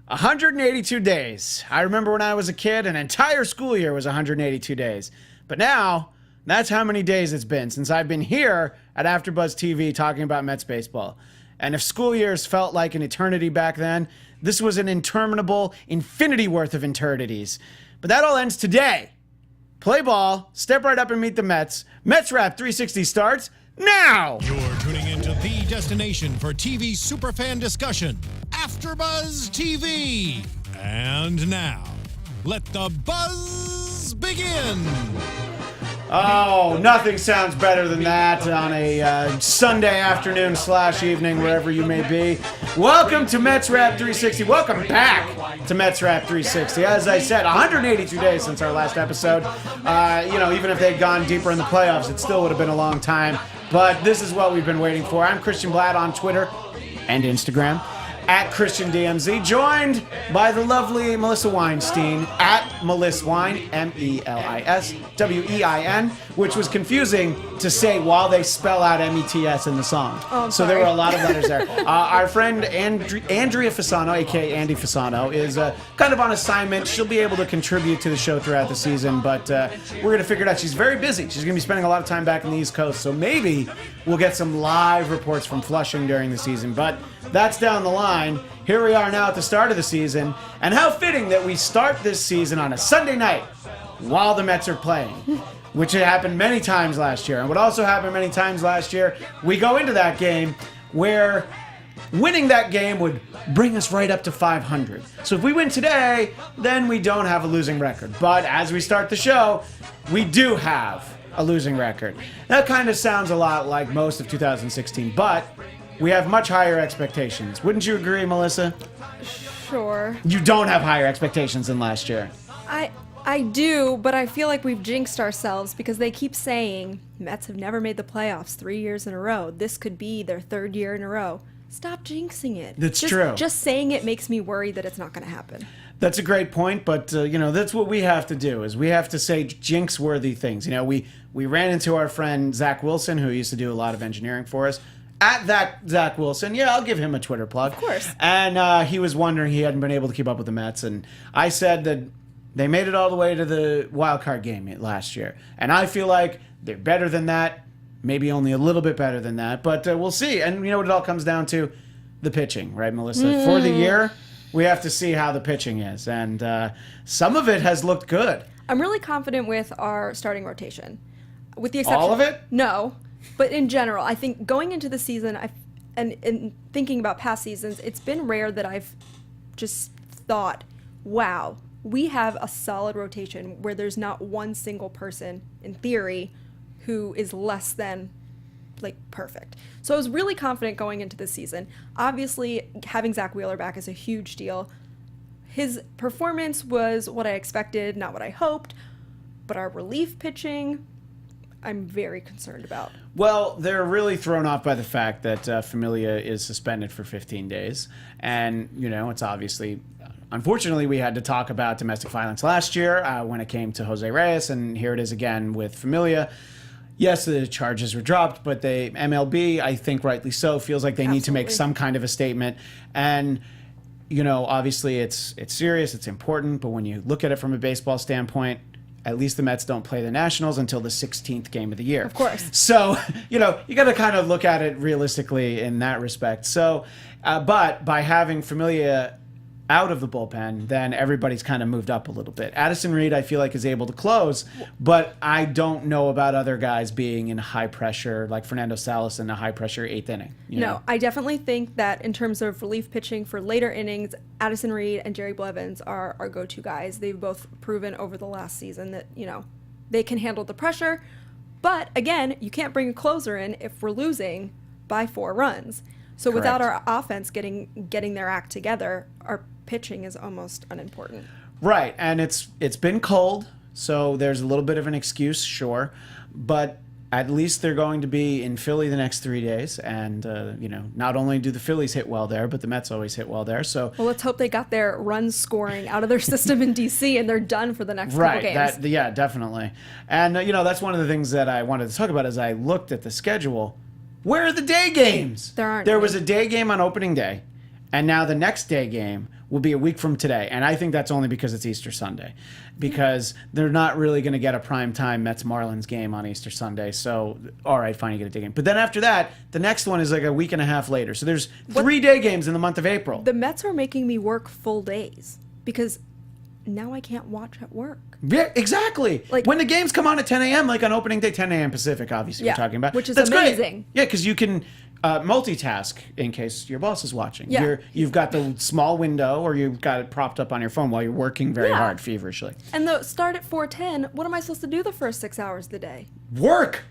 182 days. I remember when I was a kid, an entire school year was 182 days. But now, that's how many days it's been since I've been here at AFTERBUZZ TV talking about Mets baseball. And if school years felt like an eternity back then, this was an interminable infinity worth of eternities. But that all ends today. Play ball, step right up and meet the Mets. Mets Wrap 360 starts now! You're tuning into the destination for TV superfan discussion, AFTERBUZZ TV. And now, let the buzz begin! Oh, nothing sounds better than that on a Sunday afternoon / evening, wherever you may be. Welcome to Mets Wrap 360. Welcome back to Mets Wrap 360. As I said, 182 days since our last episode. Even if they'd gone deeper in the playoffs, it still would have been a long time. But this is what we've been waiting for. I'm Christian Bladt on Twitter and Instagram, at ChristianDMZ, joined by the lovely Melissa Weinstein, at Melissa Wine, MELISWEIN, which was confusing to say while they spell out METS in the song. Oh, so there were a lot of letters there. Our friend Andrea Fasano, a.k.a. Andy Fasano, is kind of on assignment. She'll be able to contribute to the show throughout the season, but we're going to figure it out. She's very busy. She's going to be spending a lot of time back in the East Coast, so maybe we'll get some live reports from Flushing during the season, but that's down the line. Here we are now at the start of the season, and how fitting that we start this season on a Sunday night while the Mets are playing, which had happened many times last year. And what also happened many times last year, we go into that game where winning that game would bring us right up to 500. So if we win today, then we don't have a losing record. But as we start the show, we do have a losing record. That kind of sounds a lot like most of 2016, but we have much higher expectations. Wouldn't you agree, Melissa? Sure. You don't have higher expectations than last year. I do, but I feel like we've jinxed ourselves because they keep saying Mets have never made the playoffs 3 years in a row. This could be their third year in a row. Stop jinxing it. That's true. Just saying it makes me worry that it's not going to happen. That's a great point, but that's what we have to do, is we have to say jinx-worthy things. We ran into our friend Zach Wilson, who used to do a lot of engineering for us. At that Zach Wilson, yeah, I'll give him a Twitter plug. Of course. And he was wondering he hadn't been able to keep up with the Mets, and I said that they made it all the way to the wild card game last year, and I feel like they're better than that, maybe only a little bit better than that, but we'll see. And you know what it all comes down to? The pitching, right, Melissa? For the year, we have to see how the pitching is, and some of it has looked good. I'm really confident with our starting rotation, with the exception. All of it? No. But in general, I think going into the season, and thinking about past seasons, it's been rare that I've just thought, wow, we have a solid rotation where there's not one single person, in theory, who is less than, perfect. So I was really confident going into this season. Obviously, having Zach Wheeler back is a huge deal. His performance was what I expected, not what I hoped, but our relief pitching, I'm very concerned about. Well, they're really thrown off by the fact that Familia is suspended for 15 days. And, it's obviously, unfortunately, we had to talk about domestic violence last year when it came to Jose Reyes, and here it is again with Familia. Yes, the charges were dropped, but MLB, I think rightly so, feels like they need to make some kind of a statement. And, obviously it's serious, it's important, but when you look at it from a baseball standpoint, at least the Mets don't play the Nationals until the 16th game of the year. Of course. So, you got to kind of look at it realistically in that respect. So, but by having Familia out of the bullpen, then everybody's kind of moved up a little bit. Addison Reed, I feel like, is able to close, but I don't know about other guys being in high pressure, like Fernando Salas in a high pressure 8th inning. No, I definitely think that in terms of relief pitching for later innings, Addison Reed and Jerry Blevins are our go-to guys. They've both proven over the last season that, they can handle the pressure. But again, you can't bring a closer in if we're losing by 4 runs. So Correct. Without our offense getting their act together, our pitching is almost unimportant. Right, and it's been cold, so there's a little bit of an excuse, sure, but at least they're going to be in Philly the next 3 days, and not only do the Phillies hit well there, but the Mets always hit well there. So well, let's hope they got their runs scoring out of their system in DC and they're done for the next couple games. Right, yeah, definitely. And that's one of the things that I wanted to talk about as I looked at the schedule. Where are the day games? There aren't. There was a day game on opening day, and now the next day game will be a week from today. And I think that's only because it's Easter Sunday. Because they're not really going to get a primetime Mets-Marlins game on Easter Sunday. So, all right, fine, you get a day game. But then after that, the next one is like a week and a half later. So there's 3 day games in the month of April. The Mets are making me work full days because now I can't watch at work. Yeah, exactly. Like, when the games come on at 10 a.m., like on opening day, 10 a.m. Pacific, obviously, we're talking about. Which is That's amazing. Great. Yeah, because you can multitask in case your boss is watching. Yeah. You've got the small window, or you've got it propped up on your phone while you're working very hard, feverishly. And the start at 4:10, what am I supposed to do the first 6 hours of the day? Work!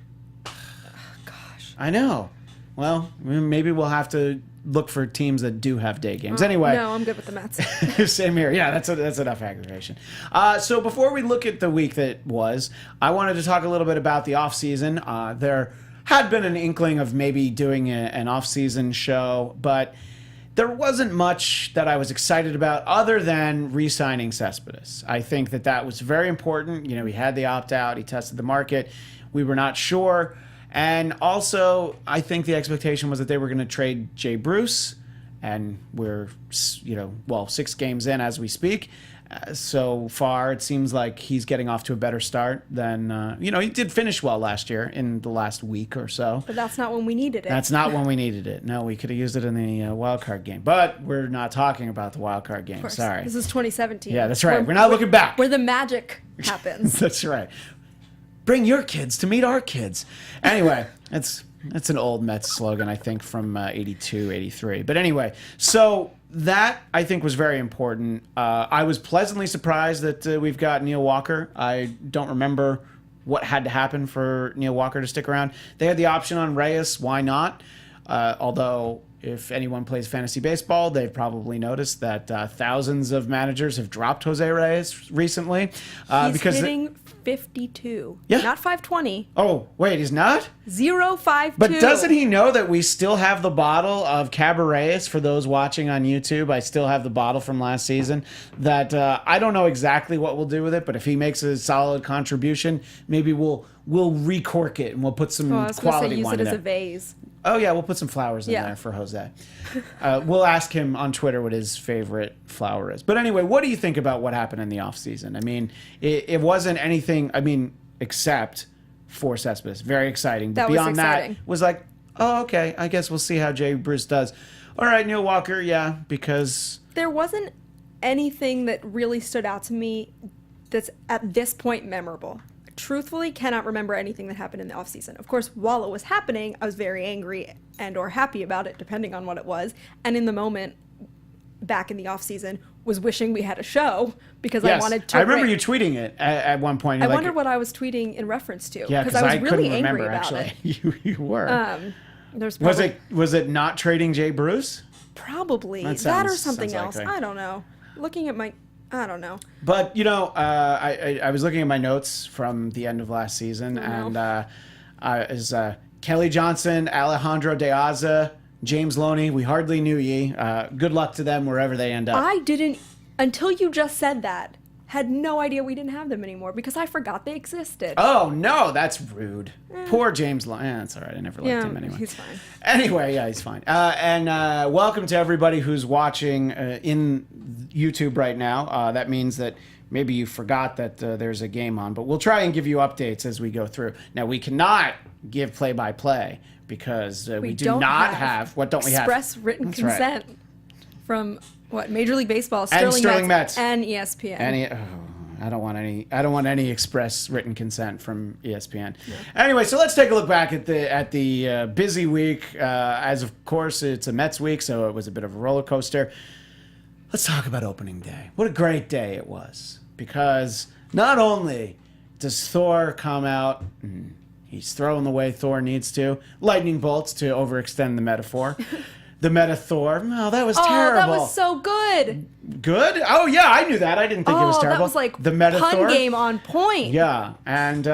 Gosh. I know. Well, maybe we'll have to look for teams that do have day games. Anyway. No, I'm good with the Mets. Same here. Yeah, that's enough aggravation. So before we look at the week that was, I wanted to talk a little bit about the offseason. There had been an inkling of maybe doing an off-season show, but there wasn't much that I was excited about other than re-signing Cespedes. I think that was very important. You know, he had the opt-out. He tested the market. We were not sure. And also, I think the expectation was that they were going to trade Jay Bruce, and we're, 6 games in as we speak. So far, it seems like he's getting off to a better start than, he did finish well last year in the last week or so. But that's not when we needed it. That's not when we needed it. No, we could have used it in the wild card game. But we're not talking about the wild card game. Sorry. This is 2017. Yeah, that's right. We're not looking back. Where the magic happens. That's right. Bring your kids to meet our kids. Anyway, that's an old Mets slogan, I think, from 82, 83. But anyway, so that, I think, was very important. I was pleasantly surprised that we've got Neil Walker. I don't remember what had to happen for Neil Walker to stick around. They had the option on Reyes. Why not? Although, if anyone plays fantasy baseball, they've probably noticed that thousands of managers have dropped Jose Reyes recently. He's because hitting 52. Yeah. Not 520. Oh, wait, he's not? 0.52. But doesn't he know that we still have the bottle of Caberets for those watching on YouTube? I still have the bottle from last season. That I don't know exactly what we'll do with it, but if he makes a solid contribution, maybe we'll recork it and we'll put some I was quality going to say use wine it in as a it. vase. Oh, yeah, we'll put some flowers in there for Jose. We'll ask him on Twitter what his favorite flower is. But anyway, what do you think about what happened in the offseason? I mean, it wasn't anything, except for Cespedes. Very exciting. But beyond that, was like, oh, okay, I guess we'll see how Jay Bruce does. All right, Neil Walker, yeah, because... There wasn't anything that really stood out to me that's at this point memorable. Truthfully, cannot remember anything that happened in the offseason. Of course, while it was happening, I was very angry and or happy about it, depending on what it was. And in the moment, back in the offseason, was wishing we had a show because I wanted to. I remember you tweeting it at one point. I wondered what I was tweeting in reference to. Yeah, because I was really couldn't angry remember, about actually. it. You were. There's probably, was it not trading Jay Bruce? Probably. That That or sounds something else. likely. I don't know. Looking at my... I don't know. But, I was looking at my notes from the end of last season, and is Kelly Johnson, Alejandro De Aza, James Loney, we hardly knew ye. Good luck to them wherever they end up. I didn't, until you just said that, had no idea we didn't have them anymore because I forgot they existed. Oh, no, that's rude. Poor James Loney. That's all right. I never liked him anyway. He's fine. Anyway, yeah, he's fine. And welcome to everybody who's watching in YouTube right now. That means that maybe you forgot that there's a game on, but we'll try and give you updates as we go through. Now, we cannot give play-by-play because we do not have what don't we have? Express written That's right. consent from what Major League Baseball, Sterling Mets, and ESPN. I don't want any express written consent from ESPN. Yeah. Anyway, so let's take a look back at the busy week. As of course, it's a Mets week, so it was a bit of a roller coaster. Let's talk about opening day. What a great day it was, because not only does Thor come out, and he's throwing the way Thor needs to, lightning bolts to overextend the metaphor. The Meta Thor. Oh, that was terrible. That was so good. Good? Oh, yeah, I knew that. I didn't think it was terrible. That was like the Meta pun Thor game on point. Yeah, and,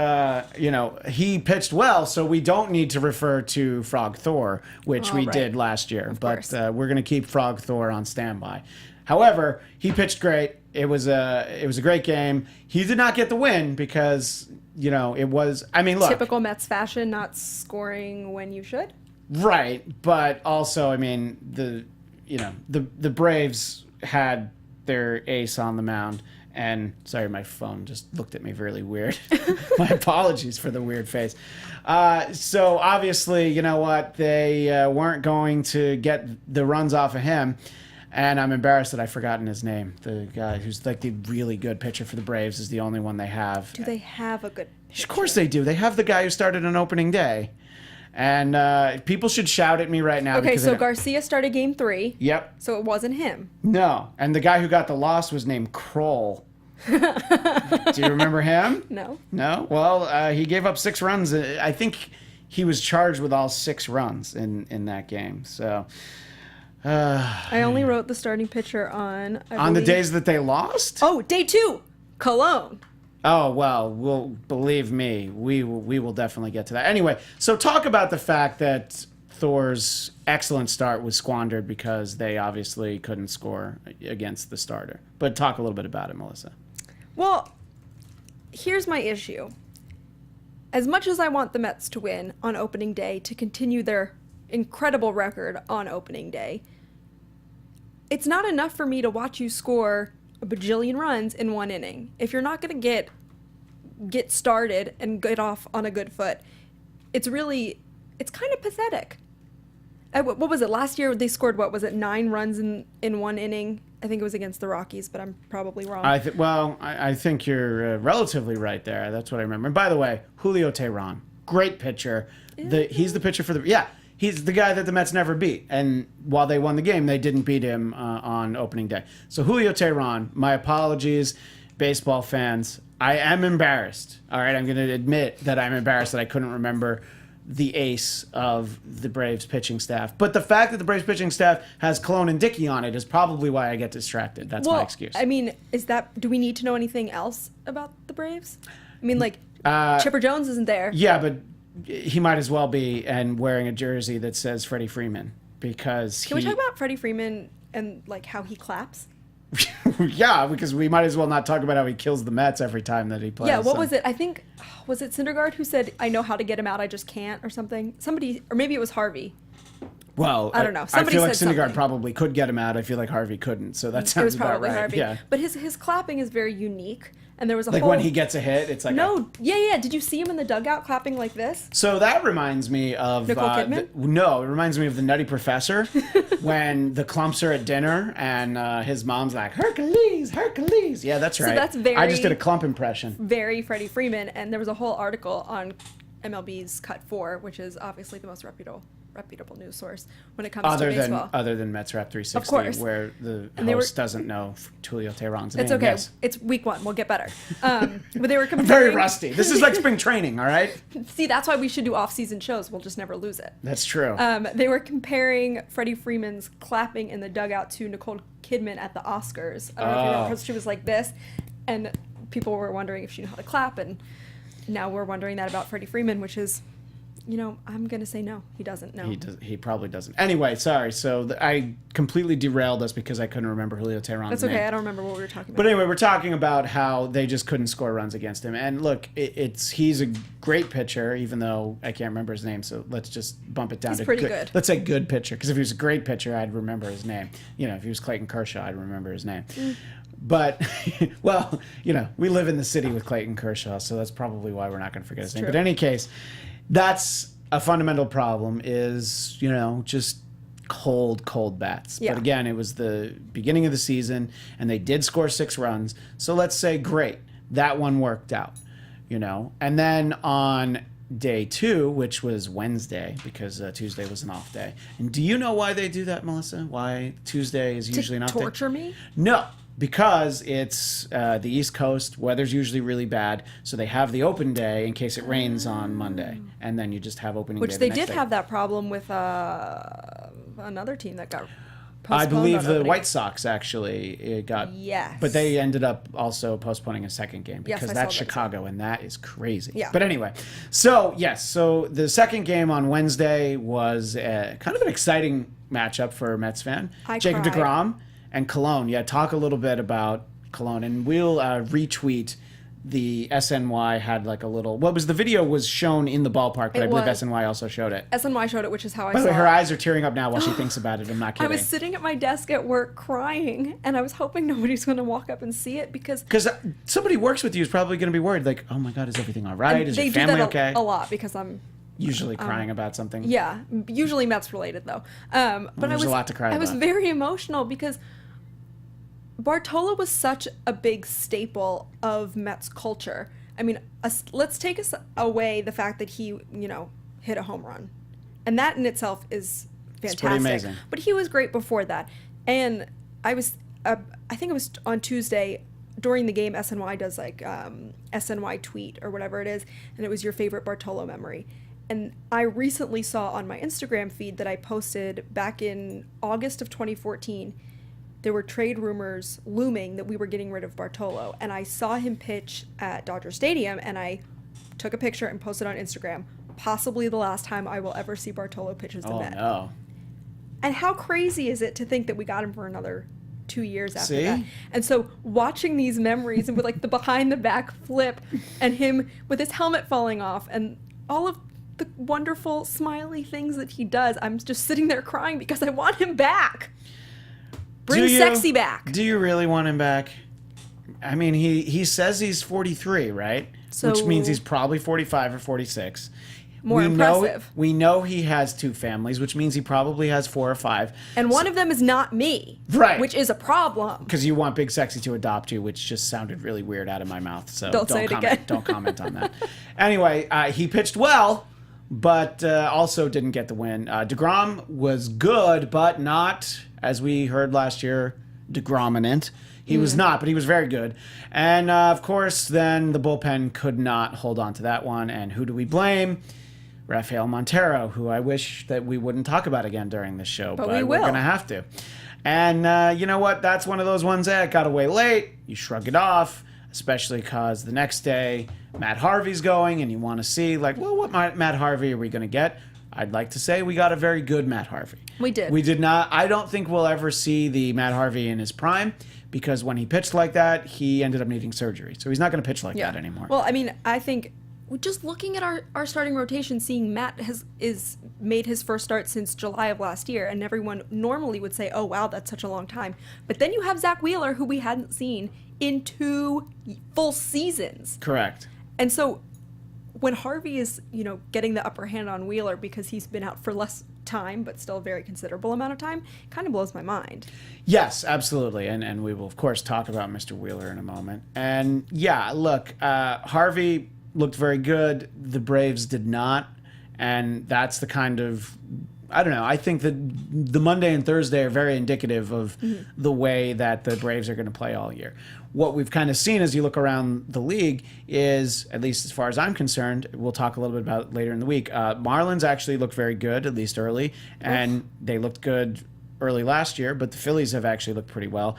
he pitched well, so we don't need to refer to Frog Thor, which we did last year. But we're going to keep Frog Thor on standby. However, he pitched great. It was a great game. He did not get the win because, it was... I mean, look. Typical Mets fashion, not scoring when you should. Right, but also, I mean, the Braves had their ace on the mound. And sorry, my phone just looked at me really weird. My apologies for the weird face. So obviously, you know what? They weren't going to get the runs off of him. And I'm embarrassed that I've forgotten his name. The guy who's like the really good pitcher for the Braves is the only one they have. Do they have a good pitcher? Of course they do. They have the guy who started on opening day. And people should shout at me right now. Okay, because so Garcia started game 3. Yep. So it wasn't him. No. And the guy who got the loss was named Kroll. Do you remember him? No. No? Well, he gave up 6 runs. I think he was charged with all 6 runs in that game. So... I only wrote the starting pitcher on... on the days that they lost? Oh, day 2! Cologne. Oh, well, believe me, we will definitely get to that. Anyway, so talk about the fact that Thor's excellent start was squandered because they obviously couldn't score against the starter. But talk a little bit about it, Melissa. Well, here's my issue. As much as I want the Mets to win on opening day, to continue their incredible record on opening day, it's not enough for me to watch you score a bajillion runs in 1 inning. If you're not going to get started and get off on a good foot, it's kind of pathetic. What was it? Last year they scored, 9 runs in 1 inning? I think it was against the Rockies, but I'm probably wrong. I think you're relatively right there. That's what I remember. And by the way, Julio Teheran, great pitcher. He's the pitcher for the... Yeah. He's the guy that the Mets never beat. And while they won the game, they didn't beat him on opening day. So Julio Teheran, my apologies, baseball fans. I am embarrassed. All right, I'm going to admit that I'm embarrassed that I couldn't remember the ace of the Braves pitching staff. But the fact that the Braves pitching staff has Cologne and Dickey on it is probably why I get distracted. That's my excuse. I mean, do we need to know anything else about the Braves? I mean, like, Chipper Jones isn't there. Yeah, but... he might as well be and wearing a jersey that says Freddie Freeman because Can we talk about Freddie Freeman and like how he claps? Yeah, because we might as well not talk about how he kills the Mets every time that he plays. Yeah, what was it? I think was it Syndergaard who said, "I know how to get him out, I just can't," or something. Somebody, or maybe it was Harvey. Well, I don't know. I Somebody feel like said Syndergaard something. probably could get him out. I feel like Harvey couldn't, so that It sounds was about probably right. Harvey. Yeah. But his clapping is very unique, and there was a Like whole... when he gets a hit, it's like yeah. Did you see him in the dugout clapping like this? So that reminds me of Nicole Kidman? No, it reminds me of the Nutty Professor when the Clumps are at dinner and his mom's like Hercules, Hercules. Yeah, that's right. So that's I just did a Clump impression. Very Freddie Freeman, and there was a whole article on MLB's Cut 4, which is obviously the most reputable news source when it comes to baseball. Other than Mets Wrap 360, Of course. where the host doesn't know Julio Teheran's name. It's okay. Yes. It's week 1. We'll get better. But they were comparing... Very rusty. This is like spring training, all right? See, that's why we should do off-season shows. We'll just never lose it. That's true. They were comparing Freddie Freeman's clapping in the dugout to Nicole Kidman at the Oscars. I don't know if you remember, because she was like this, and people were wondering if she knew how to clap, and now we're wondering that about Freddie Freeman, which is... I'm going to say no. He doesn't know. He probably doesn't. Anyway, sorry. So I completely derailed us because I couldn't remember Julio Teheran's That's okay. name. I don't remember what we were talking about. But anyway, we're talking about how they just couldn't score runs against him. And look, he's a great pitcher, even though I can't remember his name. So let's just bump it down He's to pretty good. Let's say good pitcher. Because if he was a great pitcher, I'd remember his name. If he was Clayton Kershaw, I'd remember his name. But, well, we live in the city with Clayton Kershaw, so that's probably why we're not going to forget his name. True. But in any case, that's a fundamental problem is, just cold bats. Yeah. But again, it was the beginning of the season, and they did score 6 runs. So let's say, great, that one worked out, And then on day 2, which was Wednesday, because Tuesday was an off day. And do you know why they do that, Melissa? Why Tuesday is usually an off day? To torture me? No. Because it's the East Coast, weather's usually really bad, so they have the open day in case it rains on Monday, and then you just have opening day. Which they the next did day. have that problem with another team that got I postponed believe on the opening. White Sox actually got. Yes. But they ended up also postponing a second game Yes, because I that's saw that too. Chicago, and that is crazy. Yeah. But anyway, so the second game on Wednesday was kind of an exciting matchup for a Mets fan. Jacob cried. deGrom and Cologne. Yeah, talk a little bit about Cologne, and we'll retweet the SNY had like a little. What was the video was shown in the ballpark, but I believe SNY also showed it. SNY showed it, which is how I By saw the way, her it. eyes are tearing up now while she thinks about it. I'm not I kidding. was sitting at my desk at work crying, and I was hoping nobody's going to walk up and see it because somebody who works with you is probably going to be worried. Like, oh my God, is everything all right? Is your family okay? A lot because I'm usually crying about something. Yeah, usually Mets related though. But there's a lot to cry I was about. very emotional because Bartolo was such a big staple of Mets culture. I mean, let's take us away the fact that he, hit a home run. And that in itself is fantastic. It's pretty amazing. But he was great before that. And I think it was on Tuesday during the game, SNY does like SNY tweet or whatever it is. And it was your favorite Bartolo memory. And I recently saw on my Instagram feed that I posted back in August of 2014, there were trade rumors looming that we were getting rid of Bartolo. And I saw him pitch at Dodger Stadium, and I took a picture and posted on Instagram, possibly the last time I will ever see Bartolo pitch as a Met. Oh, no. And how crazy is it to think that we got him for another 2 years after See? that? And so watching these memories and with like the behind the back flip and him with his helmet falling off and all of the wonderful smiley things that he does, I'm just sitting there crying because I want him back. Bring sexy back. Do you really want him back? I mean, he says he's 43, right? So, which means he's probably 45 or 46. More impressive. We know he has 2 families, which means he probably has 4 or 5. And one of them is not me. Right. Which is a problem. Because you want Big Sexy to adopt you, which just sounded really weird out of my mouth. So Don't say it comment, again. Don't comment on that. Anyway, he pitched well, but also didn't get the win. DeGrom was good, but not, as we heard last year, DeGrominant. He was not, but he was very good. And, of course, then the bullpen could not hold on to that one. And who do we blame? Rafael Montero, who I wish that we wouldn't talk about again during this show. But we we're will. going to have to. And you know what? That's one of those ones that got away late. You shrug it off, especially because the next day Matt Harvey's going and you want to see, like, well, what Matt Harvey are we going to get? I'd like to say we got a very good Matt Harvey. We did. We did not. I don't think we'll ever see the Matt Harvey in his prime because when he pitched like that, he ended up needing surgery. So he's not going to pitch like that anymore. Well, I mean, I think just looking at our starting rotation, seeing Matt is made his first start since July of last year, and everyone normally would say, oh, wow, that's such a long time. But then you have Zach Wheeler, who we hadn't seen in 2 full seasons. Correct. And so when Harvey is, getting the upper hand on Wheeler because he's been out for less time, but still a very considerable amount of time, kind of blows my mind. Yes, absolutely. And we will, of course, talk about Mr. Wheeler in a moment. And yeah, look, Harvey looked very good. The Braves did not. And that's the kind of, I don't know, I think that the Monday and Thursday are very indicative of the way that the Braves are going to play all year. What we've kind of seen as you look around the league is, at least as far as I'm concerned, we'll talk a little bit about it later in the week, Marlins actually looked very good, at least early, and they looked good early last year, but the Phillies have actually looked pretty well,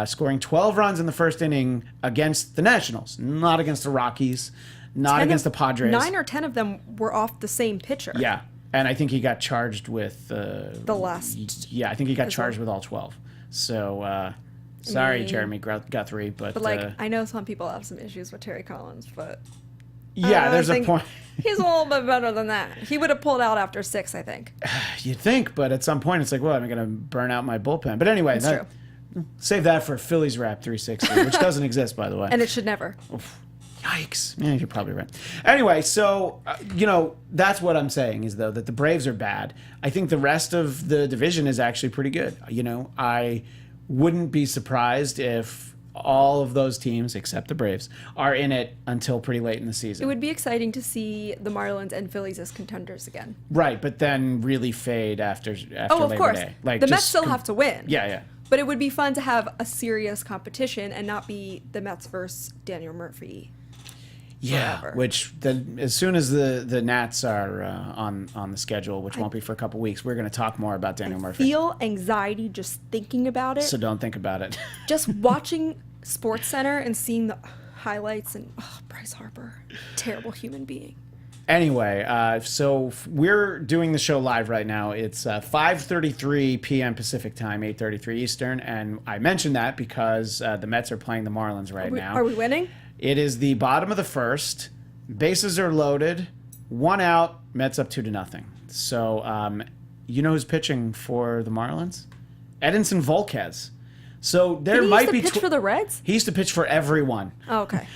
scoring 12 runs in the first inning against the Nationals, not against the Rockies, not against the Padres. 9 or 10 of them were off the same pitcher. Yeah, and I think he got charged with... the last... Yeah, I think he got charged with all 12. So... Sorry, Jeremy Guthrie, but I know some people have some issues with Terry Collins, but yeah, there's a point. He's a little bit better than that. He would have pulled out after 6, I think. You'd think, but at some point it's like, well, I'm going to burn out my bullpen. But anyway, That's true. Save that for Phillies Wrap 360, which doesn't exist, by the way. And it should never. Oof. Yikes. Yeah, you're probably right. Anyway, so, that's what I'm saying is, though, that the Braves are bad. I think the rest of the division is actually pretty good. I wouldn't be surprised if all of those teams, except the Braves, are in it until pretty late in the season. It would be exciting to see the Marlins and Phillies as contenders again. Right, but then really fade after of Labor course. Day. Like, the Mets still have to win. Yeah. But it would be fun to have a serious competition and not be the Mets versus Daniel Murphy. Yeah, forever. which as soon as the Nats are on the schedule, which won't be for a couple weeks, we're going to talk more about Daniel Murphy. Feel anxiety just thinking about it. So don't think about it. Just watching SportsCenter and seeing the highlights and Bryce Harper, terrible human being. Anyway, so we're doing the show live right now. It's 5:33 p.m. Pacific time, 8:33 Eastern, and I mentioned that because the Mets are playing the Marlins right now. Are we winning? It is the bottom of the first. Bases are loaded. 1 out. Mets up 2-0. So, you know who's pitching for the Marlins? Edinson Volquez. So there might be. He used to pitch for the Reds? He used to pitch for everyone. Oh, okay.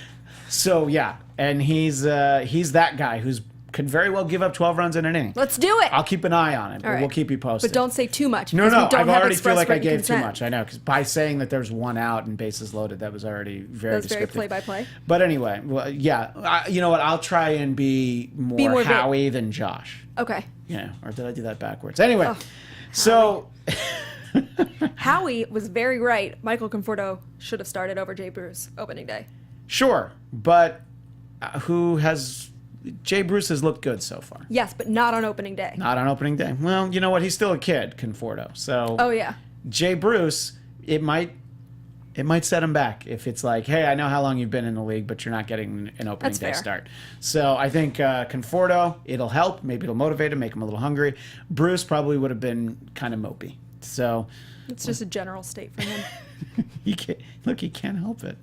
So yeah, and he's that guy who's could very well give up 12 runs in an inning. Let's do it. I'll keep an eye on it, but All right. we'll keep you posted. But don't say too much. No, because no, we don't I have already feel express like I written gave consent. too much. I know, because by saying that there's 1 out and bases loaded, that was already very That's very descriptive. play-by-play. But anyway, well, yeah, you know what? I'll try and be more Howie than Josh. Okay. Yeah, or did I do that backwards? Anyway, Oh, so Howie was very right. Michael Conforto should have started over Jay Bruce opening day. sure, but Jay Bruce has looked good so far. Yes, but not on opening day. Not on opening day. Well, you know what? He's still a kid, Conforto. So Oh, yeah. Jay Bruce, it might set him back if it's like, hey, I know how long you've been in the league, but you're not getting an opening That's day fair. start. So I think Conforto, it'll help. Maybe it'll motivate him, make him a little hungry. Bruce probably would have been kind of mopey. So It's just a general state for him. he can't help it.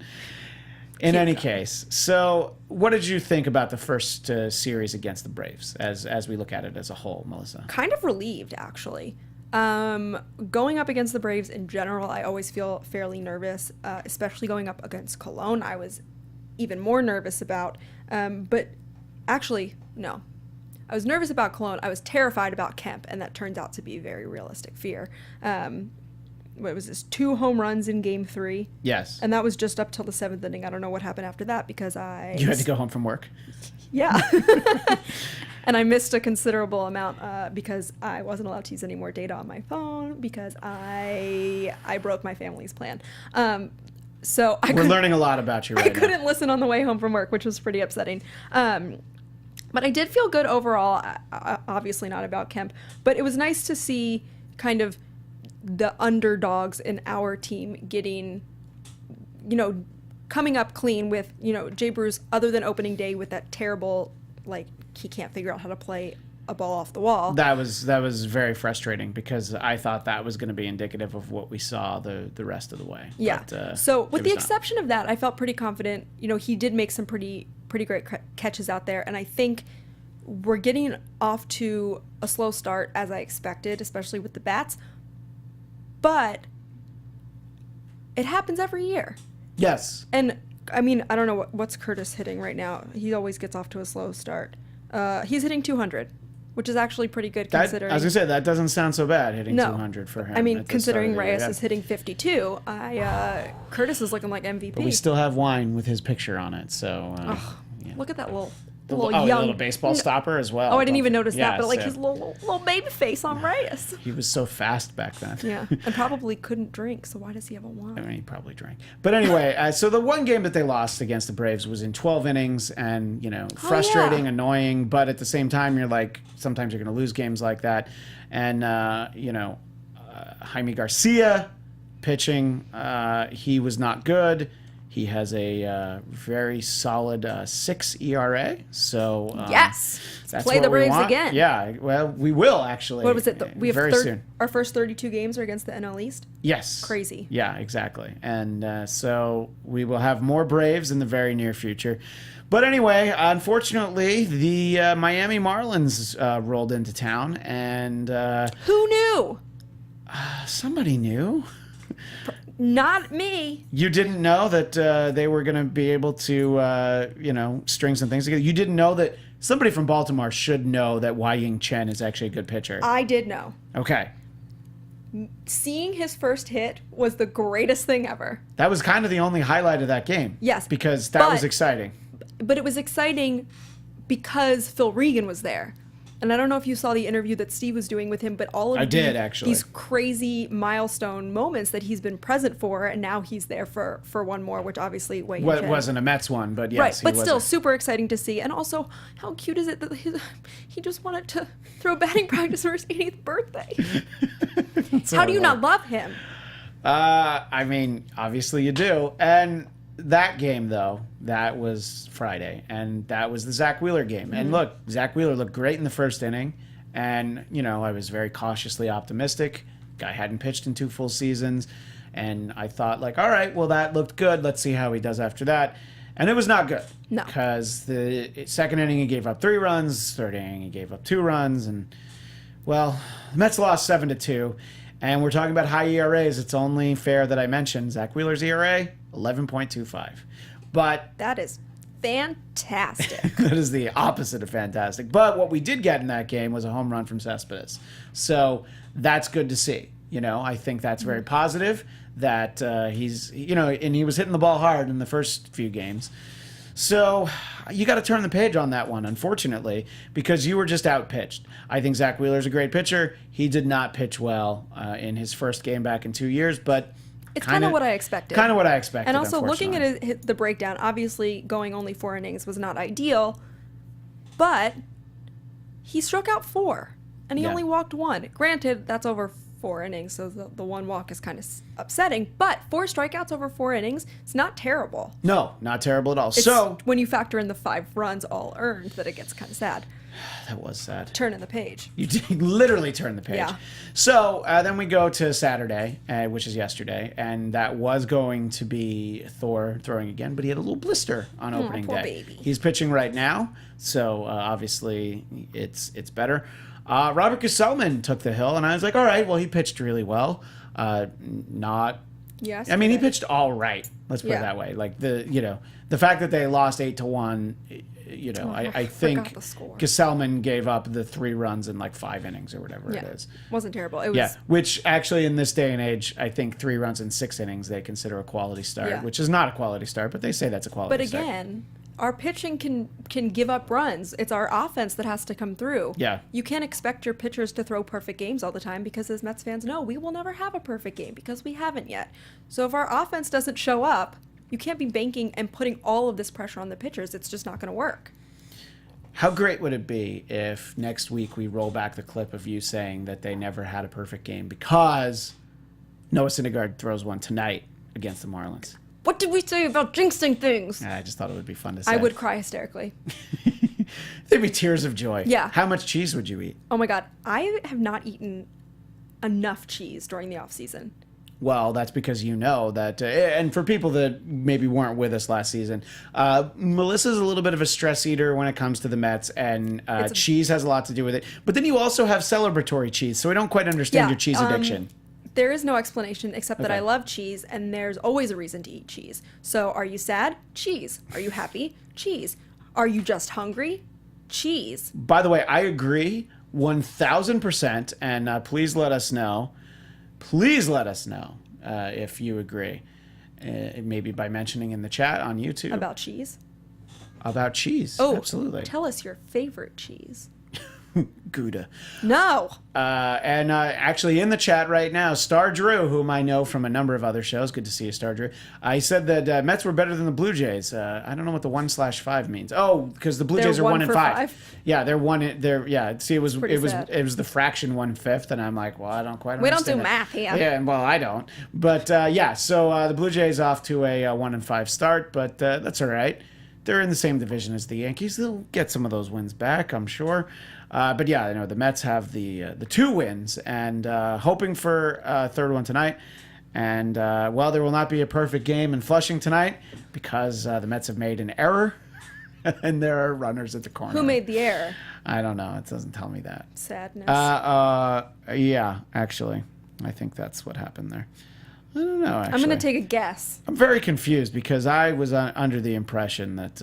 In any case, so what did you think about the first series against the Braves as we look at it as a whole, Melissa? Kind of relieved, actually. Going up against the Braves in general, I always feel fairly nervous, especially going up against Cologne. I was even more nervous about. But actually, no. I was nervous about Cologne. I was terrified about Kemp, and that turns out to be a very realistic fear. What was this? 2 home runs in Game 3. Yes. And that was just up till the 7th inning. I don't know what happened after that because You had to go home from work? Yeah. And I missed a considerable amount because I wasn't allowed to use any more data on my phone because I broke my family's plan. So We're learning a lot about you right I now. couldn't listen on the way home from work, which was pretty upsetting. But I did feel good overall. Obviously not about Kemp, but it was nice to see kind of the underdogs in our team getting, coming up clean with, Jay Bruce, other than opening day with that terrible, he can't figure out how to play a ball off the wall. That was very frustrating because I thought that was going to be indicative of what we saw the rest of the way. Yeah. But, so with the it was not. exception of that, I felt pretty confident. He did make some pretty great catches out there, and I think we're getting off to a slow start as I expected, especially with the bats. But it happens every year. Yes. And I mean, I don't know what's Curtis hitting right now. He always gets off to a slow start. He's hitting 200, which is actually pretty good considering. I was going to say, that doesn't sound so bad, hitting No. 200 for him. I mean, at the considering start of the year, Reyes yeah. is hitting 52, Curtis is looking like MVP. But we still have wine with his picture on it, so... yeah. Look at that little The young little baseball stopper as well. Oh, I didn't even notice Yeah, that, but so his little baby face on Reyes. he was so fast back then. Yeah, and probably couldn't drink, so why does he have a I wine? mean, he probably drank. But anyway, so the one game that they lost against the Braves was in 12 innings and, frustrating, annoying, but at the same time, you're like, sometimes you're going to lose games like that. And, Jaime Garcia pitching, he was not good. He has a very solid 6 ERA. So Yes! that's Play what the we Braves want. again. Yeah, well, we will actually. What was it? We have very soon. our first 32 games are against the NL East? Yes. Crazy. Yeah, exactly. And so we will have more Braves in the very near future. But anyway, unfortunately, the Miami Marlins rolled into town, and Who knew? somebody knew. Not me. You didn't know that they were going to be able to, string some things together. You didn't know that somebody from Baltimore should know that Wei-Ying Chen is actually a good pitcher. I did know. Okay. Seeing his first hit was the greatest thing ever. That was kind of the only highlight of that game. Yes, Because that was but- exciting. But it was exciting because Phil Regan was there. And I don't know if you saw the interview that Steve was doing with him, but all of I did, actually. these crazy milestone moments that he's been present for, and now he's there for one more, which obviously Wei-Ying Well, it Chen. wasn't a Mets one, but yes, Right, he but was still a- super exciting to see. And also, how cute is it that he just wanted to throw batting practice for his 80th birthday? How do you not love him? I mean, obviously you do. And that game, though, that was Friday, and that was the Zach Wheeler game. Mm-hmm. And look, Zach Wheeler looked great in the first inning, and, I was very cautiously optimistic. Guy hadn't pitched in 2 full seasons, and I thought, all right, well, that looked good. Let's see how he does after that. And it was not good. No. Because the second inning he gave up 3 runs, third inning he gave up 2 runs, and, well, the Mets lost 7-2. And we're talking about high ERAs. It's only fair that I mention Zach Wheeler's ERA, 11.25. But That is fantastic. that is the opposite of fantastic. But what we did get in that game was a home run from Cespedes. So that's good to see. I think that's very positive that he's, and he was hitting the ball hard in the first few games. So you got to turn the page on that one, unfortunately, because you were just outpitched. I think Zach Wheeler's a great pitcher. He did not pitch well in his first game back in 2 years, but It's kind of what I expected. Kind of what I expected. And also looking at the breakdown, obviously going only 4 innings was not ideal, but he struck out 4 and he only walked 1. Granted, that's over 4 innings, so the 1 walk is kind of upsetting, but 4 strikeouts over 4 innings, it's not terrible. No, not terrible at all. It's so when you factor in the 5 runs all earned that it gets kind of sad. That was sad. Turning the page. You did literally turn the page. Yeah. So then we go to Saturday, which is yesterday, and that was going to be Thor throwing again, but he had a little blister on opening poor day. baby. He's pitching right now, so obviously it's better. Robert Gesellman took the hill, and I was like, all right, well, he pitched really well. Yes. I mean, he pitched all right. Let's put it that way. Like the fact that they lost 8-1. I think the score. Gesellman gave up the 3 runs in like 5 innings or whatever it is. Wasn't terrible. It was Which actually in this day and age, I think 3 runs in 6 innings they consider a quality start, which is not a quality start, but they say that's a quality start. But again, our pitching can give up runs. It's our offense that has to come through. Yeah. You can't expect your pitchers to throw perfect games all the time because as Mets fans know, we will never have a perfect game because we haven't yet. So if our offense doesn't show up, you can't be banking and putting all of this pressure on the pitchers. It's just not going to work. How great would it be if next week we roll back the clip of you saying that they never had a perfect game because Noah Syndergaard throws one tonight against the Marlins? What did we say about jinxing things? I just thought it would be fun to say. I would cry hysterically. There'd be tears of joy. Yeah. How much cheese would you eat? Oh my God. I have not eaten enough cheese during the off season. Well, that's because you know that, and for people that maybe weren't with us last season, Melissa's a little bit of a stress eater when it comes to the Mets, and cheese has a lot to do with it. But then you also have celebratory cheese, so I don't quite understand your cheese addiction. There is no explanation except that I love cheese, and there's always a reason to eat cheese. So are you sad? Cheese. Are you happy? Cheese. Are you just hungry? Cheese. By the way, I agree 1,000%, and please let us know. Please let us know if you agree. Maybe by mentioning in the chat on YouTube. About cheese? About cheese. Oh, absolutely. Tell us your favorite cheese. Gouda. No. And actually in the chat right now, Star Drew, whom I know from a number of other shows, good to see you, Star Drew. He said that Mets were better than the Blue Jays. I don't know what the 1/5 means. Oh, because the Blue Jays are 1 and 5. Yeah, they're 1. See, it was the fraction 1/5, and I'm like, well, I don't quite understand. We don't do math here. Yeah, well, I don't. But so the Blue Jays off to a 1 and 5 start, but that's all right. They're in the same division as the Yankees. They'll get some of those wins back, I'm sure. But yeah, I know the Mets have the 2 wins and hoping for a third one tonight. And well, there will not be a perfect game in Flushing tonight because the Mets have made an error and there are runners at the corner. Who made the error? I don't know. It doesn't tell me that. Sadness. Yeah, actually, I think that's what happened there. I don't know. Actually, I'm going to take a guess. I'm very confused because I was under the impression that.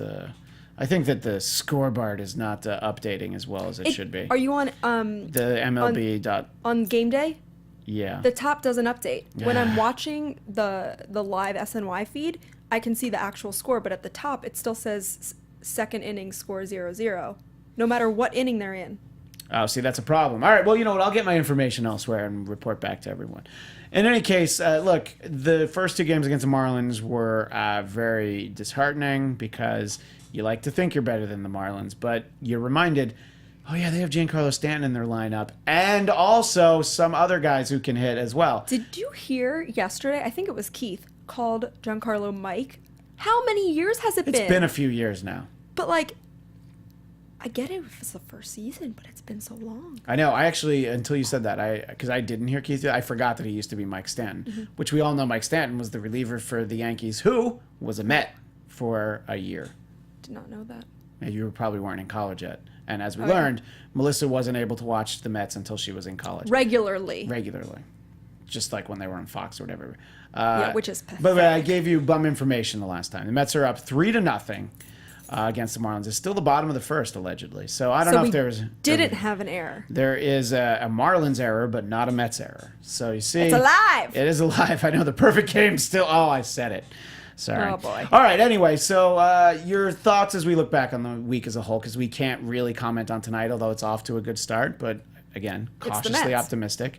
I think that the scoreboard is not updating as well as it should be. Are you on the MLB on game day? Yeah. The top doesn't update. When I'm watching the live SNY feed, I can see the actual score, but at the top it still says second inning score 0-0, no matter what inning they're in. Oh, see, that's a problem. All right, well, you know what? I'll get my information elsewhere and report back to everyone. In any case, look, the first 2 games against the Marlins were very disheartening because you like to think you're better than the Marlins, but you're reminded, oh yeah, they have Giancarlo Stanton in their lineup, and also some other guys who can hit as well. Did you hear yesterday, I think it was Keith, called Giancarlo Mike? How many years has it been? It's been a few years now. But like, I get it if it's the first season, but it's been so long. I know. I actually, until you said that, because I didn't hear Keith, I forgot that he used to be Mike Stanton, which we all know Mike Stanton was the reliever for the Yankees, who was a Met for a year. Did not know that. You probably weren't in college yet. And as we learned, Melissa wasn't able to watch the Mets until she was in college. Regularly. Just like when they were on Fox or whatever. Which is pathetic. But I gave you bum information the last time. The Mets are up 3-0 against the Marlins. It's still the bottom of the first, allegedly. So I don't know if there was... didn't have an error. There is a Marlins error, but not a Mets error. So you see... It's alive! It is alive. I know the perfect game still... Oh, I said it. Sorry. Oh, boy. All right, anyway, so your thoughts as we look back on the week as a whole, because we can't really comment on tonight, although it's off to a good start, but again, cautiously optimistic.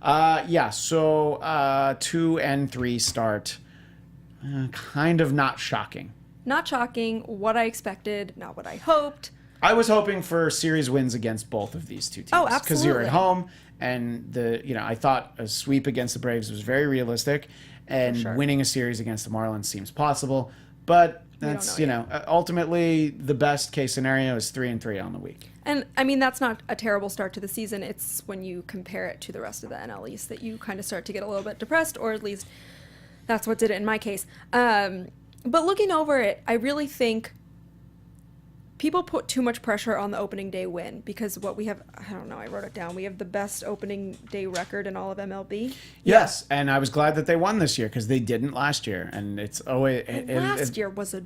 So 2 and 3 start. Kind of not shocking. Not shocking. What I expected, not what I hoped. I was hoping for series wins against both of these two teams. Oh, absolutely. Because you're at home, and I thought a sweep against the Braves was very realistic. And winning a series against the Marlins seems possible, but that's ultimately the best case scenario is 3-3 on the week. And I mean that's not a terrible start to the season. It's when you compare it to the rest of the NL East that you kind of start to get a little bit depressed, or at least that's what did it in my case. But looking over it, I really think people put too much pressure on the opening day win because what we have, I don't know, I wrote it down. We have the best opening day record in all of MLB. Yes, and I was glad that they won this year because they didn't last year. And it's always... Last year was a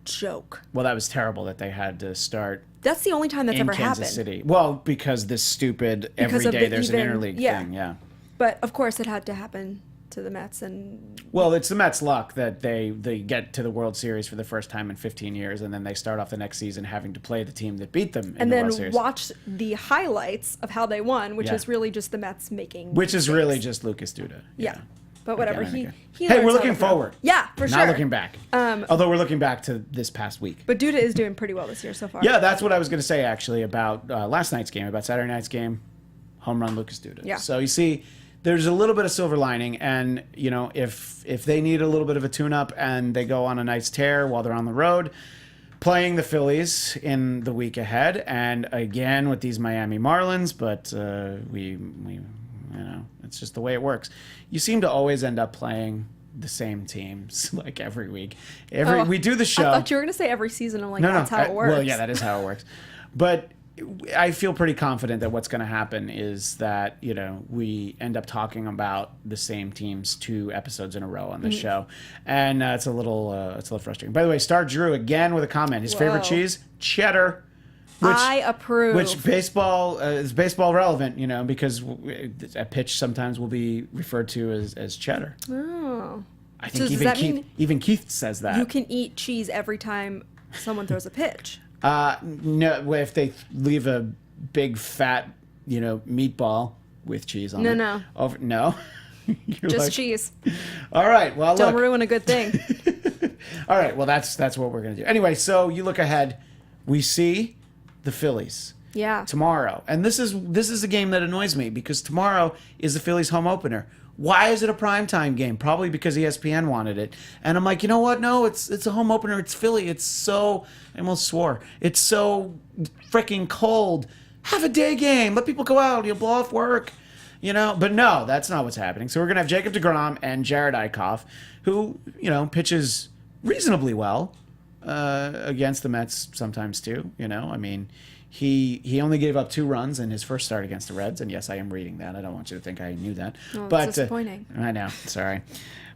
joke. Well, that was terrible that they had to start... That's the only time that's ever happened. In Kansas City. Well, because this stupid every day there's an interleague thing, yeah. But, of course, it had to happen to the Mets and it's the Mets' luck that they get to the World Series for the first time in 15 years and then they start off the next season having to play the team that beat them in the World Series. And then watch the highlights of how they won, which is really just the Mets making which is really just Lucas Duda. Yeah. But whatever. He Hey, we're looking forward. Yeah, for sure. Not looking back. Although we're looking back to this past week. But Duda is doing pretty well this year so far. Yeah, that's what I was going to say actually about last night's game, about Saturday night's game. Home run Lucas Duda. Yeah. So you see, there's a little bit of silver lining, and if they need a little bit of a tune-up and they go on a nice tear while they're on the road, playing the Phillies in the week ahead, and again with these Miami Marlins, but we it's just the way it works. You seem to always end up playing the same teams like every week. We do the show. I thought you were going to say every season. I'm like, that's how it works. Well, yeah, that is how it works. But I feel pretty confident that what's going to happen is that we end up talking about the same teams 2 episodes in a row on the show, and it's a little frustrating. By the way, Star Drew again with a comment. His favorite cheese, cheddar. I approve. Which baseball is baseball relevant, because a pitch sometimes will be referred to as cheddar. Oh, I think even Keith says that you can eat cheese every time someone throws a pitch. No, if they leave a big fat, meatball with cheese on it. No. No. Just cheese. All right. Well, don't ruin a good thing. All right. Well, that's what we're gonna do. Anyway, so you look ahead. We see the Phillies. Yeah. Tomorrow, and this is a game that annoys me because tomorrow is the Phillies home opener. Why is it a primetime game? Probably because ESPN wanted it. And I'm like, you know what? No, it's a home opener. It's Philly. It's so, I almost swore. It's so freaking cold. Have a day game. Let people go out. You'll blow off work. But no, that's not what's happening. So we're going to have Jacob deGrom and Jared Eichhoff, who, pitches reasonably well against the Mets sometimes too. I mean, He only gave up 2 runs in his first start against the Reds, and yes, I am reading that. I don't want you to think I knew that. Oh, but it's disappointing. I know, sorry.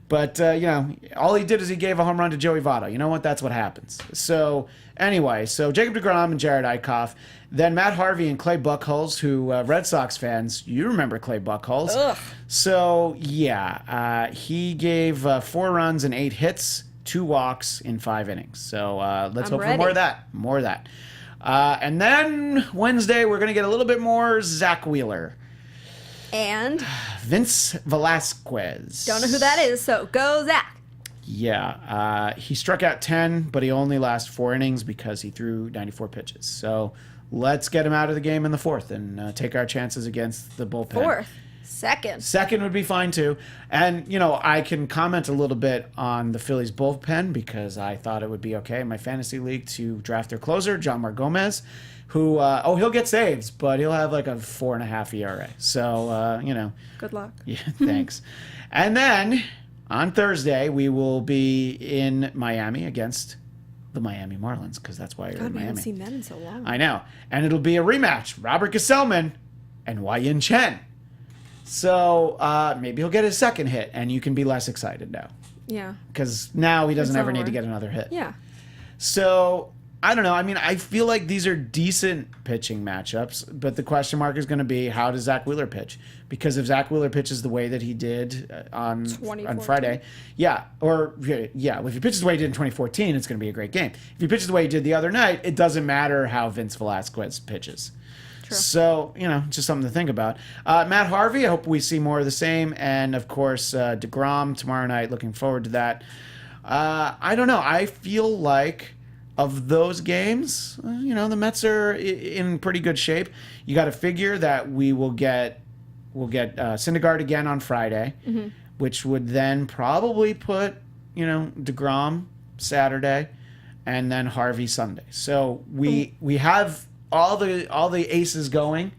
But all he did is he gave a home run to Joey Votto. You know what? That's what happens. So anyway, Jacob deGrom and Jared Eichhoff, then Matt Harvey and Clay Buchholz, who Red Sox fans, you remember Clay Buchholz. Ugh. So yeah, he gave 4 runs and 8 hits, 2 walks in 5 innings. So let's hope for more of that. More of that. And then Wednesday, we're going to get a little bit more Zach Wheeler. And? Vince Velasquez. Don't know who that is, so go Zach. Yeah. He struck out 10, but he only lasted 4 innings because he threw 94 pitches. So let's get him out of the game in the 4th and take our chances against the bullpen. 4th. Second would be fine too. And, I can comment a little bit on the Phillies bullpen because I thought it would be okay in my fantasy league to draft their closer, John Margomez, who, he'll get saves, but he'll have like a 4.5 ERA. So, Good luck. Yeah, thanks. And then On Thursday, we will be in Miami against the Miami Marlins, because that's why you're in God, we Miami. haven't seen them in so long. I know. And it'll be a rematch. Robert Gesellman and Wei-Yin Chen. So maybe he'll get his second hit, and you can be less excited now. Yeah. Because now he doesn't It's ever need over. to get another hit. Yeah. So, I don't know. I mean, I feel like these are decent pitching matchups, but the question mark is going to be, how does Zach Wheeler pitch? Because if Zach Wheeler pitches the way that he did on 2014. Friday, if he pitches the way he did in 2014, it's going to be a great game. If he pitches the way he did the other night, it doesn't matter how Vince Velasquez pitches. True. So, just something to think about. Matt Harvey, I hope we see more of the same. And, of course, DeGrom tomorrow night. Looking forward to that. I don't know. I feel like of those games, the Mets are in pretty good shape. You got to figure that we'll get Syndergaard again on Friday, which would then probably put, DeGrom Saturday and then Harvey Sunday. So we have all the aces going,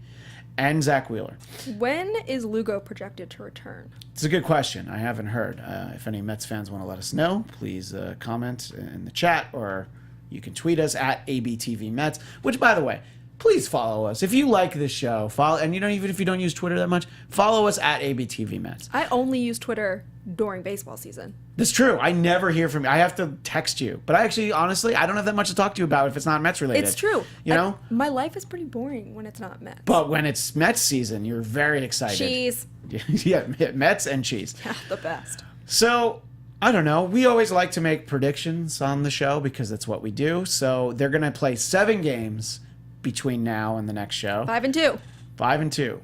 and Zach Wheeler. When is Lugo projected to return? It's a good question. I haven't heard. If any Mets fans want to let us know, please comment in the chat, or you can tweet us at ABTV Mets, which, by the way, please follow us. If you like this show, and even if you don't use Twitter that much, follow us at ABTV Mets. I only use Twitter during baseball season. That's true. I never hear from you. I have to text you. But honestly, I don't have that much to talk to you about if it's not Mets related. It's true. You know? My life is pretty boring when it's not Mets. But when it's Mets season, you're very excited. Cheese. Yeah, Mets and cheese. Yeah, the best. So, I don't know. We always like to make predictions on the show because that's what we do. So, they're going to play 7 games between now and the next show. 5-2. 5-2.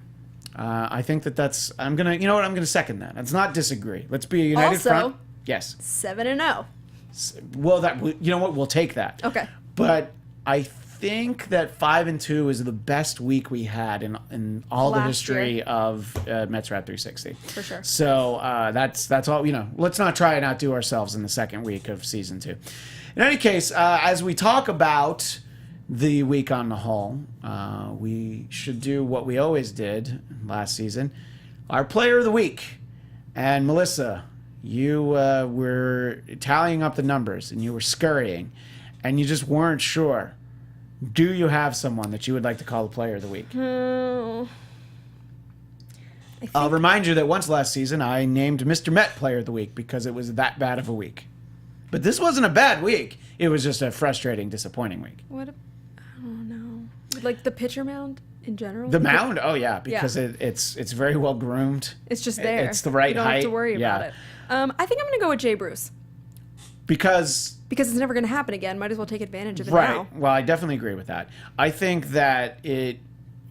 I think that's. I'm gonna. You know what? I'm gonna second that. Let's not disagree. Let's be a united Also, front. Yes. 7-0. Well, you know what? We'll take that. Okay. But I think that 5-2 is the best week we had in all the Last history year. of Mets Wrap 360. For sure. So that's all. Let's not try and outdo ourselves in the second week of season 2. In any case, as we talk about the week on the whole, we should do what we always did last season, our player of the week. And Melissa, you were tallying up the numbers and you were scurrying and you just weren't sure. Do you have someone that you would like to call the player of the week? I'll remind you that once last season I named Mr. Met player of the week because it was that bad of a week. But this wasn't a bad week. It was just a frustrating, disappointing week. I don't know. Like the pitcher mound in general? The mound? Oh, yeah, because it's very well groomed. It's just there. It's the right height. You don't have to worry about it. I think I'm going to go with Jay Bruce. Because it's never going to happen again. Might as well take advantage of it right. now. Well, I definitely agree with that. I think that it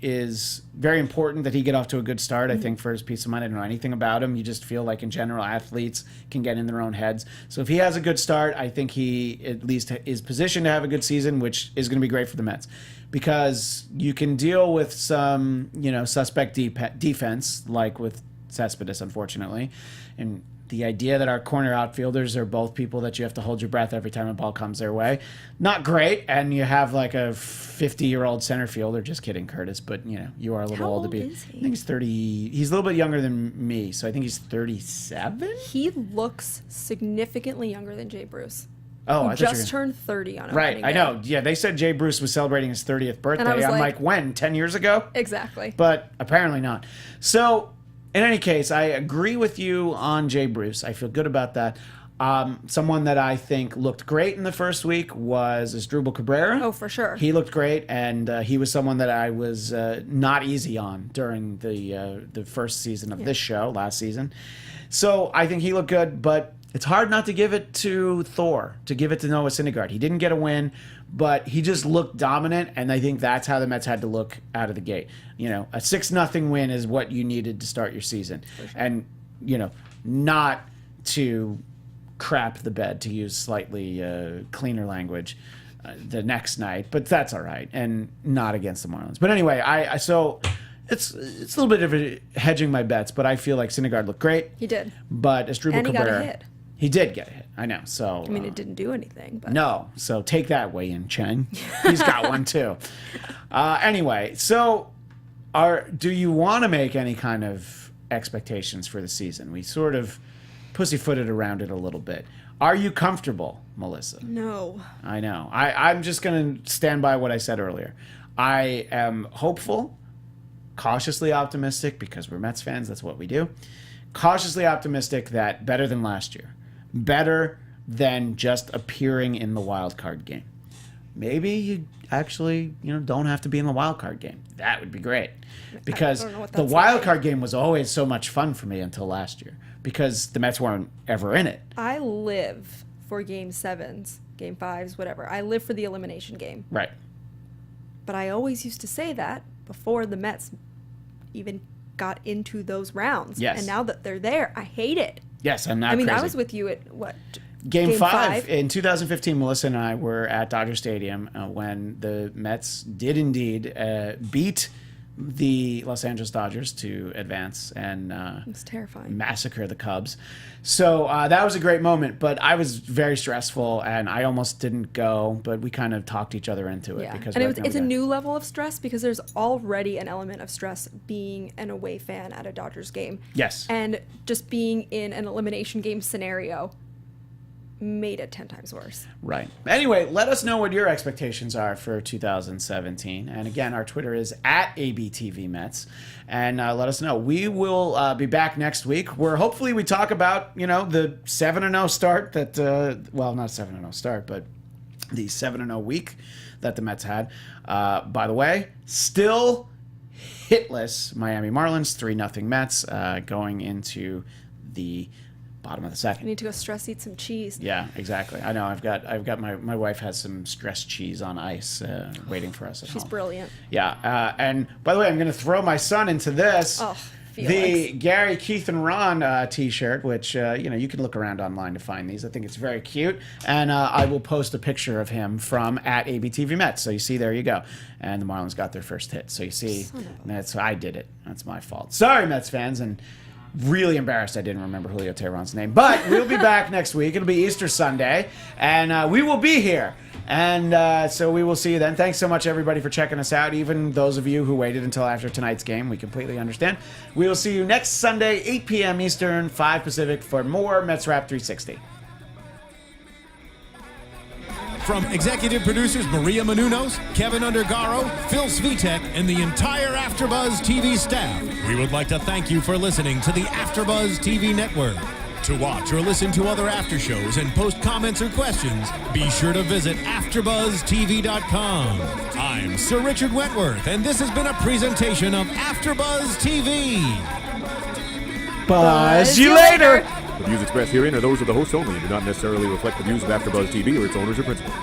is very important that he get off to a good start. I think for his peace of mind, I don't know anything about him. You just feel like in general athletes can get in their own heads. So if he has a good start, I think he at least is positioned to have a good season, which is going to be great for the Mets. Because you can deal with some, suspect defense, like with Cespedes, unfortunately. And the idea that our corner outfielders are both people that you have to hold your breath every time a ball comes their way. Not great. And you have like a 50-year-old center fielder. Just kidding, Curtis. But, you are a little How old to old be. is he? I think he's 30. He's a little bit younger than me. So I think he's 37? He looks significantly younger than Jay Bruce. Oh, I Just turned 30 on Right, opening I day. know. Yeah, they said Jay Bruce was celebrating his 30th birthday. I was I'm like, when? 10 years ago? Exactly. But apparently not. So, in any case, I agree with you on Jay Bruce. I feel good about that. Someone that I think looked great in the first week was Asdrubal Cabrera. Oh, for sure. He looked great, and he was someone that I was not easy on during the first season of this show, last season. So I think he looked good, but it's hard not to give it to Thor, to give it to Noah Syndergaard. He didn't get a win, but he just looked dominant, and I think that's how the Mets had to look out of the gate. A 6-0 win is what you needed to start your season. Sure. And, not to crap the bed, to use slightly cleaner language, the next night, but that's all right, and not against the Marlins. But anyway, so it's a little bit of a hedging my bets, but I feel like Syndergaard looked great. He did. But Asdrubal And he Cabrera, got a hit. He did get a hit. I know. So I mean, it didn't do anything. But no. So take that, Wei-Yin Chen. He's got one too. Anyway, so do you want to make any kind of expectations for the season? We sort of pussyfooted around it a little bit. Are you comfortable, Melissa? No. I know. I'm just going to stand by what I said earlier. I am hopeful, cautiously optimistic, because we're Mets fans. That's what we do. Cautiously optimistic that better than last year. Better than just appearing in the wild card game. Maybe you actually, don't have to be in the wild card game. That would be great. Because the wild card game was always so much fun for me until last year. Because the Mets weren't ever in it. I live for game 7s, game 5s, whatever. I live for the elimination game. Right. But I always used to say that before the Mets even got into those rounds. Yes. And now that they're there, I hate it. Yes, I'm not I mean, crazy. I was with you at what? Game 5 in 2015, Melissa and I were at Dodger Stadium when the Mets did indeed beat the Los Angeles Dodgers to advance and It's terrifying. massacre the Cubs. So that was a great moment, but I was very stressful and I almost didn't go, but we kind of talked each other into it. Yeah. Because And it's a new level of stress because there's already an element of stress being an away fan at a Dodgers game. Yes. And just being in an elimination game scenario made it 10 times worse. Right. Anyway, let us know what your expectations are for 2017. And again, our Twitter is at ABTVMets. And let us know. We will be back next week where hopefully we talk about, the 7-0 start that, well, not 7-0 start, but the 7-0 week that the Mets had. By the way, still hitless Miami Marlins, 3-0 Mets going into the bottom of the I second. need to go stress eat some cheese. Yeah, exactly. I know. I've got my wife has some stress cheese on ice waiting for us at home. She's brilliant. Yeah. And by the way, I'm going to throw my son into this. Oh, the Felix. Gary, Keith, and Ron T-shirt, which you can look around online to find these. I think it's very cute, and I will post a picture of him from at ABTV Mets. So you see, there you go. And the Marlins got their first hit. So you see, I did it. That's my fault. Sorry, Mets fans, and really embarrassed I didn't remember Julio Teheran's name. But we'll be back next week. It'll be Easter Sunday, and we will be here. And so we will see you then. Thanks so much, everybody, for checking us out. Even those of you who waited until after tonight's game, we completely understand. We will see you next Sunday, 8 p.m. Eastern, 5 Pacific, for more Mets Wrap 360. From executive producers Maria Menounos, Kevin Undergaro, Phil Svitek, and the entire AfterBuzz TV staff, we would like to thank you for listening to the AfterBuzz TV network. To watch or listen to other after shows and post comments or questions, be sure to visit AfterBuzzTV.com. I'm Sir Richard Wentworth, and this has been a presentation of AfterBuzz TV. Buzz you later. The views expressed herein are those of the hosts only and do not necessarily reflect the views of AfterBuzz TV or its owners or principals.